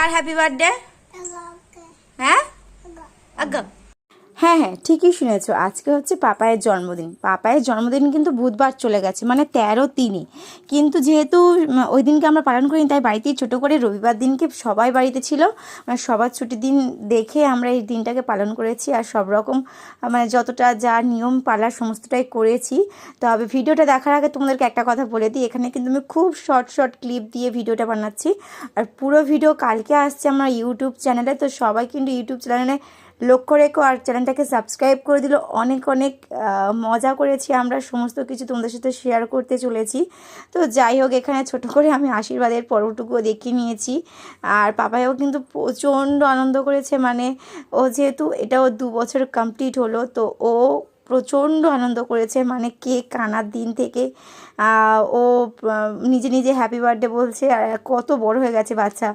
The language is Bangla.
কার হ্যাপি বার্থডে? হ্যাঁ আজ্ঞা। হ্যাঁ হ্যাঁ, ঠিকই শুনেছো, আজকে হচ্ছে পাপায়ের জন্মদিন। পাপায়ের জন্মদিন কিন্তু বুধবার চলে গেছে, মানে 13/3। কিন্তু যেহেতু ওই দিনকে আমরা পালন করিনি, তাই বাড়িতেই ছোটো করে রবিবার দিনকে সবাই বাড়িতে ছিল, মানে সবার ছুটির দিন দেখে আমরা এই দিনটাকে পালন করেছি। আর সব রকম মানে যতটা যা নিয়ম পালার সমস্তটাই করেছি। তবে ভিডিওটা দেখার আগে তোমাদেরকে একটা কথা বলে দিই, এখানে কিন্তু আমি খুব শর্ট শর্ট ক্লিপ দিয়ে ভিডিওটা বানাচ্ছি। আর পুরো ভিডিও কালকে আসছে আমার ইউটিউব চ্যানেলে, তো সবাই কিন্তু ইউটিউব চ্যানেলে লক্ষ্য রেখো আর চ্যানেলটাকে সাবস্ক্রাইব করে দিল। অনেক অনেক মজা করেছি আমরা, সমস্ত কিছু তোমাদের সাথে শেয়ার করতে চলেছি। তো যাই হোক, এখানে ছোট করে আমি আশীর্বাদের পর্বটুকুও দেখিয়ে নিয়েছি। আর পাপাইও কিন্তু প্রচণ্ড আনন্দ করেছে, মানে ও যেহেতু এটা ওর 2 বছর কমপ্লিট হলো, তো ও প্রচণ্ড আনন্দ করেছে, মানে কেক আনার দিন থেকে ও নিজে নিজে হ্যাপি বার্থডে বলছে। আর কত বড় হয়ে গেছে বাচ্চা।